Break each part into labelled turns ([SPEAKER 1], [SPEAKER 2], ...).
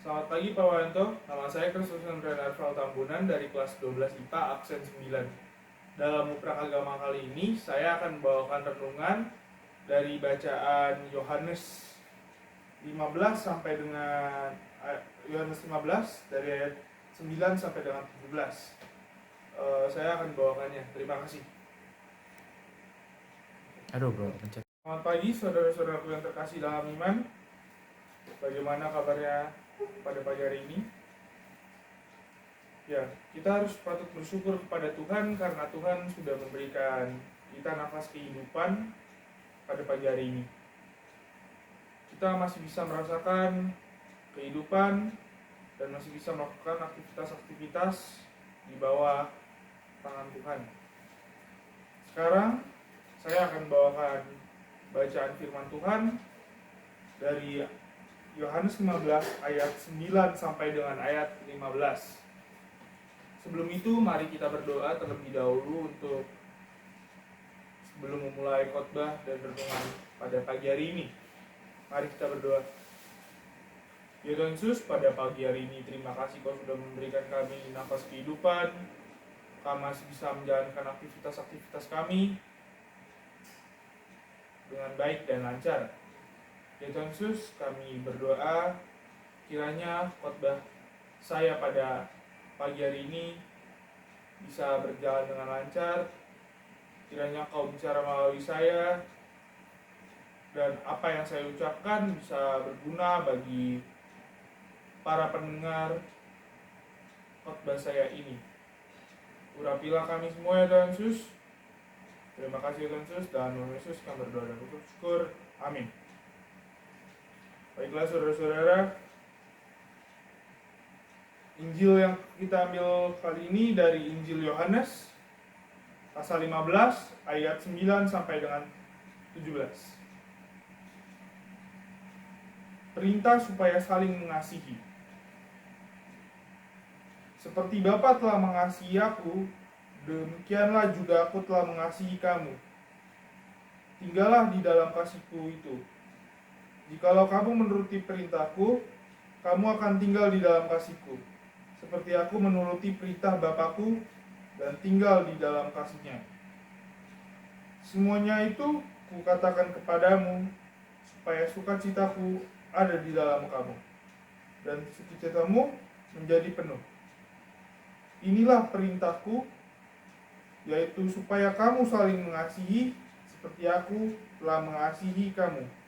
[SPEAKER 1] Selamat pagi Pak Wanto, nama saya Kristus Arfal Tambunan dari kelas 12 IPA absen 9. Dalam Muprang Agama kali ini, saya akan membawakan renungan dari bacaan Yohanes 15 sampai dengan Yohanes 15 dari ayat 9 sampai dengan 17. Saya akan membawakannya. Terima kasih.
[SPEAKER 2] Aduh bro, pencet.
[SPEAKER 1] Selamat pagi saudara-saudaraku yang terkasih dalam iman. Bagaimana kabarnya pada pagi hari ini? Ya, kita harus patut bersyukur kepada Tuhan karena Tuhan sudah memberikan kita nafas kehidupan pada pagi hari ini. Kita masih bisa merasakan kehidupan dan masih bisa melakukan aktivitas-aktivitas di bawah tangan Tuhan. Sekarang saya akan bawakan bacaan firman Tuhan dari Yohanes 15 ayat 9 sampai dengan ayat 15. Sebelum itu mari kita berdoa terlebih dahulu untuk sebelum memulai khotbah dan renungan pada pagi hari ini. Mari kita berdoa. Ya Tuhan Yesus, pada pagi hari ini terima kasih Kau sudah memberikan kami nafas kehidupan. Kami masih bisa menjalankan aktivitas-aktivitas kami dengan baik dan lancar. Ya Tuhan Yesus, kami berdoa kiranya khotbah saya pada pagi hari ini bisa berjalan dengan lancar. Kiranya Kau bicara melalui saya dan apa yang saya ucapkan bisa berguna bagi para pendengar khotbah saya ini. Urapilah kami semua ya Tuhan Yesus. Terima kasih Tuhan Yesus, dan Tuhan Yesus kami berdoa dan bersyukur. Amin. Baiklah saudara-saudara, Injil yang kita ambil kali ini dari Injil Yohanes pasal 15 ayat 9 sampai dengan 17. Perintah supaya saling mengasihi. Seperti Bapa telah mengasihi aku, demikianlah juga aku telah mengasihi kamu. Tinggallah di dalam kasihku itu. Jikalau kamu menuruti perintahku, kamu akan tinggal di dalam kasihku, seperti aku menuruti perintah Bapakku dan tinggal di dalam kasihnya. Semuanya itu kukatakan kepadamu, supaya sukacitaku ada di dalam kamu, dan sukacitamu menjadi penuh. Inilah perintahku, yaitu supaya kamu saling mengasihi, seperti aku telah mengasihi kamu.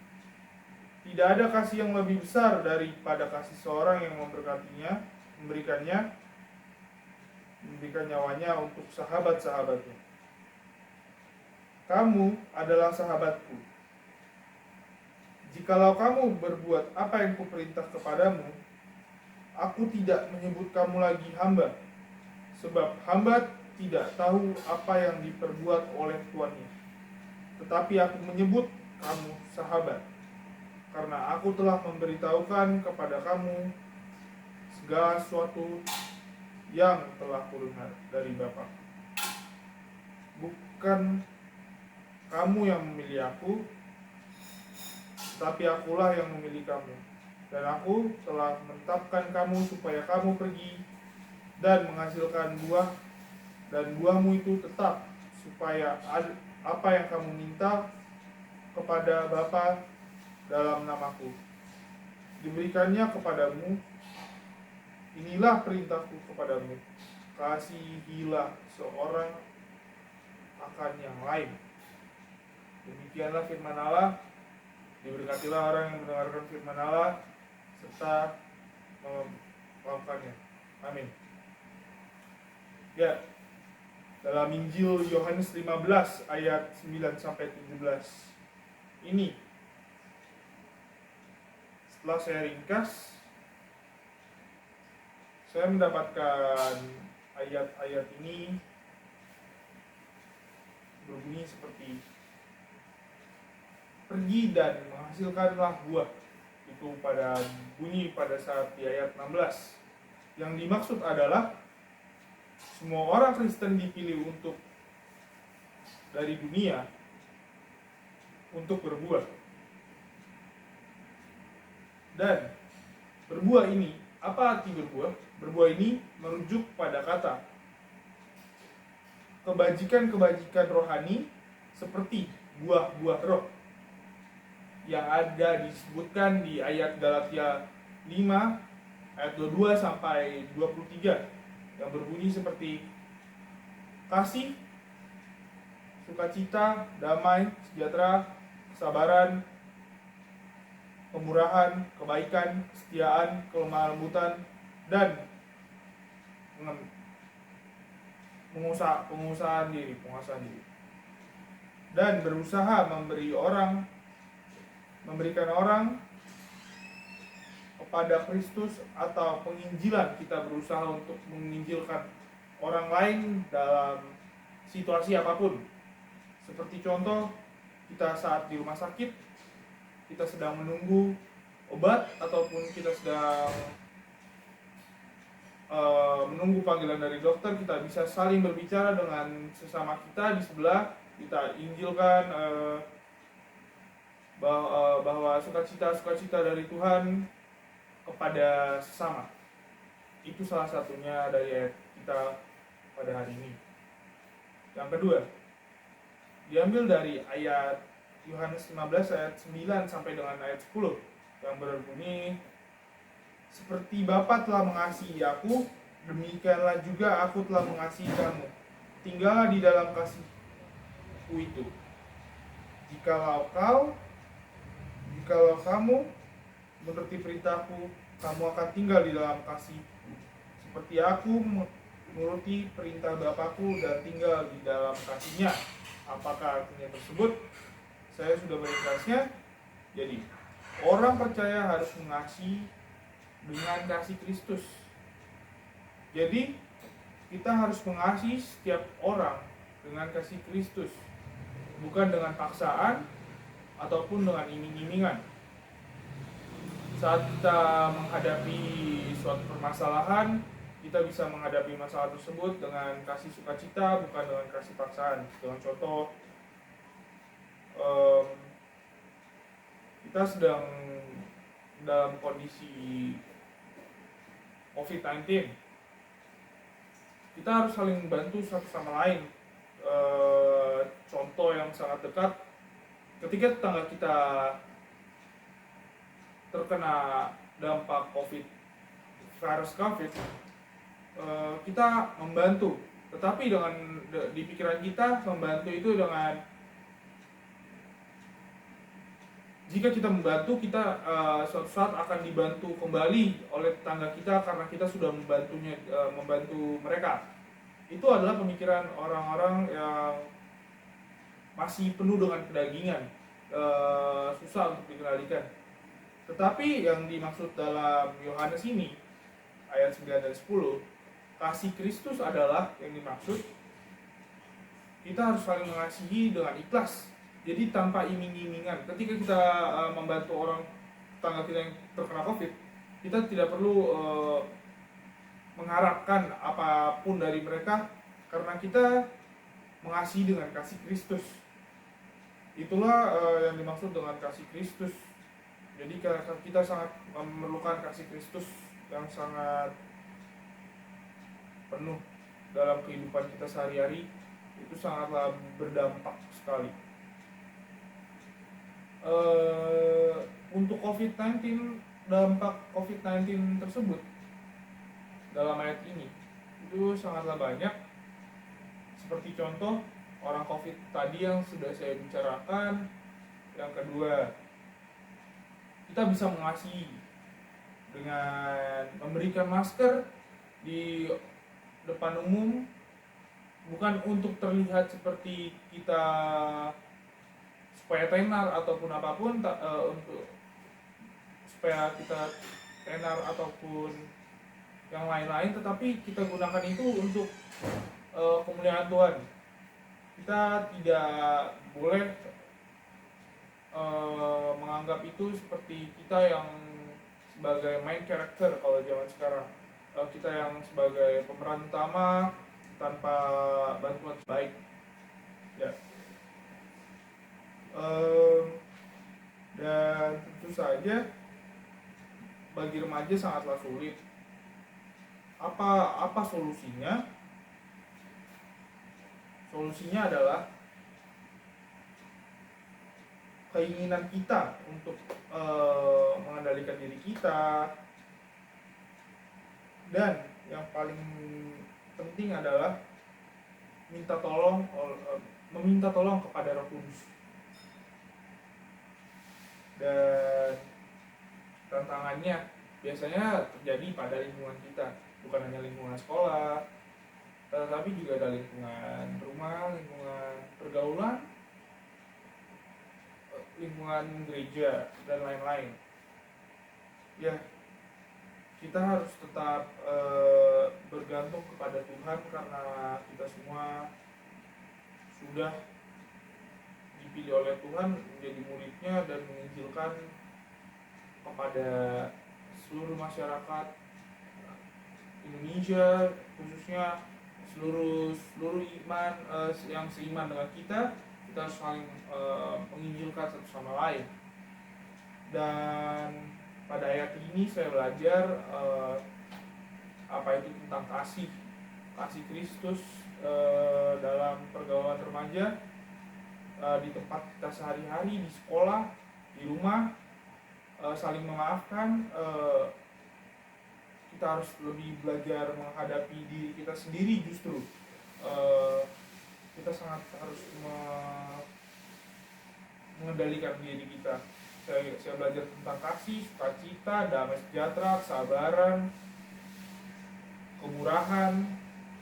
[SPEAKER 1] Tidak ada kasih yang lebih besar daripada kasih seorang yang memberikan nyawanya untuk sahabat-sahabatnya. Kamu adalah sahabatku. Jikalau kamu berbuat apa yang kuperintah kepadamu, aku tidak menyebut kamu lagi hamba, sebab hamba tidak tahu apa yang diperbuat oleh tuannya. Tetapi aku menyebut kamu sahabat, karena aku telah memberitahukan kepada kamu segala sesuatu yang telah kudengar dari Bapa. Bukan kamu yang memilih aku, tetapi akulah yang memilih kamu. Dan aku telah menetapkan kamu supaya kamu pergi dan menghasilkan buah, dan buahmu itu tetap, supaya apa yang kamu minta kepada Bapa dalam namaku diberikannya kepadamu. Inilah perintahku kepadamu, kasihilah seorang akan yang lain. Demikianlah firman Allah. Diberkatilah orang yang mendengarkan firman Allah serta melakukannya. Amin. Ya, dalam Injil Yohanes 15 ayat 9 sampai 17 ini, setelah saya ringkas, saya mendapatkan ayat-ayat ini berbunyi seperti, pergi dan menghasilkanlah buah. Itu pada bunyi pada saat di ayat 16. Yang dimaksud adalah semua orang Kristen dipilih dari dunia untuk berbuah. Dan berbuah ini Apa arti berbuah? Berbuah ini merujuk pada kata kebajikan-kebajikan rohani seperti buah-buah roh yang ada disebutkan di ayat Galatia 5 ayat 22 sampai 23 yang berbunyi seperti kasih, sukacita, damai, sejahtera, kesabaran, kemurahan, kebaikan, kesetiaan, kelemah lembutan, dan penguasaan diri, dan berusaha memberikan orang kepada Kristus atau penginjilan. Kita berusaha untuk menginjilkan orang lain dalam situasi apapun. Seperti contoh, kita saat di rumah sakit, kita sedang menunggu obat, ataupun kita sedang menunggu panggilan dari dokter, kita bisa saling berbicara dengan sesama kita di sebelah. Kita injilkan bahwa sukacita dari Tuhan kepada sesama. Itu salah satunya dari ayat kita pada hari ini. Yang kedua, diambil dari ayat Yohanes 15 ayat 9 sampai dengan ayat 10 yang berbunyi, seperti Bapa telah mengasihi aku, demikianlah juga aku telah mengasihi kamu. Tinggallah di dalam kasih-Ku itu. Jikalau kamu menuruti perintahku, kamu akan tinggal di dalam kasih, seperti aku menuruti perintah Bapakku dan tinggal di dalam kasihnya. Apakah artinya tersebut? Saya sudah meringkasnya. Jadi, orang percaya harus mengasihi dengan kasih Kristus. Jadi, kita harus mengasihi setiap orang dengan kasih Kristus, bukan dengan paksaan ataupun dengan iming-imingan. Saat kita menghadapi suatu permasalahan, kita bisa menghadapi masalah tersebut dengan kasih sukacita, bukan dengan kasih paksaan. Dengan contoh, kita sedang dalam kondisi COVID-19, kita harus saling membantu satu sama lain. Contoh yang sangat dekat, ketika tetangga kita terkena dampak virus COVID, kita membantu. Tetapi di pikiran kita, membantu itu dengan, jika kita membantu, kita suatu saat akan dibantu kembali oleh tetangga kita karena kita sudah membantu mereka. Itu adalah pemikiran orang-orang yang masih penuh dengan kedagingan, susah untuk dikendalikan. Tetapi yang dimaksud dalam Yohanes ini, ayat 9 dan 10, kasih Kristus adalah yang dimaksud. Kita harus saling mengasihi dengan ikhlas. Jadi tanpa iming-imingan. Ketika kita membantu orang tetangga kita yang terkena COVID, kita tidak perlu mengharapkan apapun dari mereka, karena kita mengasihi dengan kasih Kristus. Itulah yang dimaksud dengan kasih Kristus. Jadi kita sangat memerlukan kasih Kristus yang sangat penuh dalam kehidupan kita sehari-hari. Itu sangatlah berdampak sekali. Untuk COVID-19, dampak COVID-19 tersebut dalam ayat ini itu sangatlah banyak. Seperti contoh orang COVID tadi yang sudah saya bicarakan. Yang kedua, kita bisa mengasihi dengan memberikan masker di depan umum, bukan untuk terlihat seperti kita supaya tenar ataupun apapun, untuk supaya kita tenar ataupun yang lain-lain, tetapi kita gunakan itu untuk kemuliaan Tuhan. Kita tidak boleh menganggap itu seperti kita yang sebagai main character kalau zaman sekarang, kita yang sebagai pemeran utama tanpa bantuan baik, ya. Dan tentu saja bagi remaja sangatlah sulit. Apa solusinya? Solusinya adalah keinginan kita untuk mengendalikan diri kita, dan yang paling penting adalah meminta tolong kepada Roh Kudus. Dan tantangannya biasanya terjadi pada lingkungan kita, bukan hanya lingkungan sekolah, tetapi juga ada lingkungan rumah, lingkungan pergaulan, lingkungan gereja, dan lain-lain. Ya, kita harus tetap bergantung kepada Tuhan, karena kita semua sudah dipilih oleh Tuhan menjadi muridnya dan menginjilkan kepada seluruh masyarakat Indonesia, khususnya seluruh iman yang seiman dengan kita harus saling menginjilkan satu sama lain. Dan pada ayat ini saya belajar apa itu tentang kasih Kristus dalam pergaulan remaja, di tempat kita sehari-hari, di sekolah, di rumah, saling memaafkan. Kita harus lebih belajar menghadapi diri kita sendiri. Justru kita sangat harus mengendalikan diri kita. Saya belajar tentang kasih, sukacita, damai sejahtera, kesabaran, kemurahan,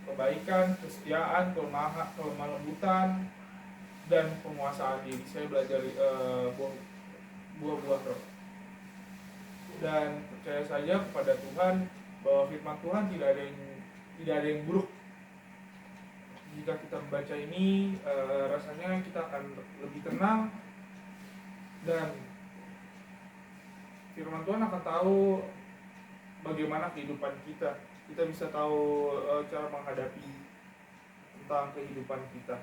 [SPEAKER 1] kebaikan, kesetiaan, kelemah lembutan, dan penguasaan diri. Saya belajar buah-buah roh. Dan percaya saja kepada Tuhan bahwa firman Tuhan tidak ada yang buruk. Jika kita membaca ini, rasanya kita akan lebih tenang, dan firman Tuhan akan tahu bagaimana kehidupan kita. Kita bisa tahu cara menghadapi tentang kehidupan kita.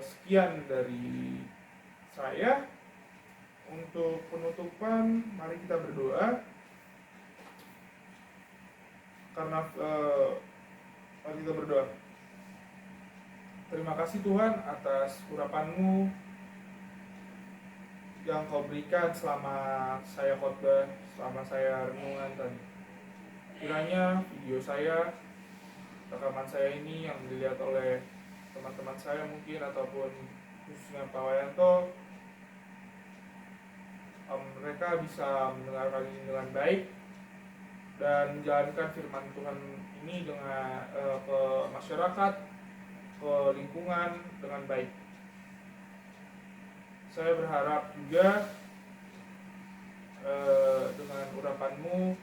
[SPEAKER 1] Sekian dari saya. Untuk penutupan, mari kita berdoa. Mari kita berdoa. Terima kasih Tuhan atas urapan-Mu yang Kau berikan selama saya khotbah, selama saya renungan tadi. Kiranya video saya, rekaman saya ini yang dilihat oleh teman-teman saya mungkin, ataupun khususnya Pak Wayanto, mereka bisa mendengarkan ini dengan baik dan menjalankan firman Tuhan ini dengan ke masyarakat, ke lingkungan dengan baik. Saya berharap juga dengan urapan-Mu,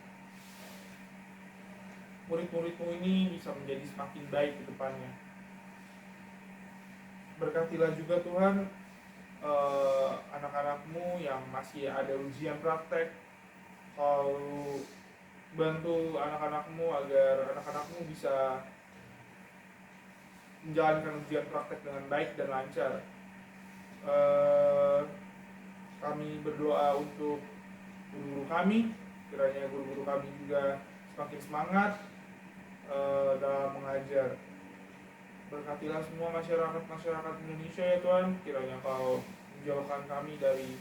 [SPEAKER 1] murid-murid-Mu ini bisa menjadi semakin baik ke depannya. Berkatilah juga Tuhan anak-anak-Mu yang masih ada ujian praktek. Kau bantu anak-anak-Mu agar anak-anak-Mu bisa menjalankan ujian praktek dengan baik dan lancar. Kami berdoa untuk guru-guru kami, kiranya guru-guru kami juga semakin semangat dalam mengajar. Berkatilah semua masyarakat Indonesia ya Tuhan, kiranya Kau menjauhkan kami dari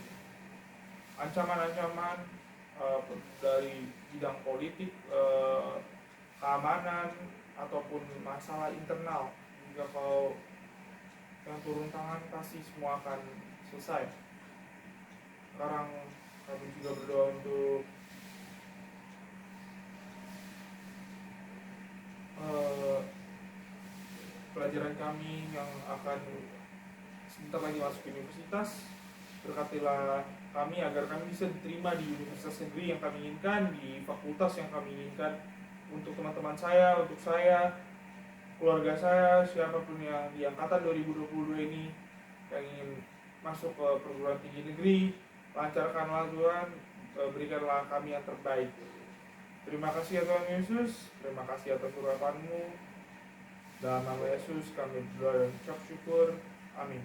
[SPEAKER 1] ancaman-ancaman dari bidang politik, keamanan, ataupun masalah internal. Jika Kau yang turun tangan, pasti semua akan selesai. Sekarang kami juga berdoa untuk pelajaran kami yang akan sebentar lagi masuk ke universitas. Berkatilah kami agar kami bisa diterima di universitas negeri yang kami inginkan, di fakultas yang kami inginkan, untuk teman-teman saya, untuk saya, keluarga saya, siapapun yang di angkatan 2022 ini yang ingin masuk ke perguruan tinggi negeri. Lancarkanlah Tuhan, berikanlah kami yang terbaik. Terima kasih ya Tuhan Yesus, terima kasih atas urapan-Mu. Dalam nama Yesus kami berdoa dan ucap syukur. Amin.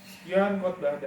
[SPEAKER 1] Sekian khotbah.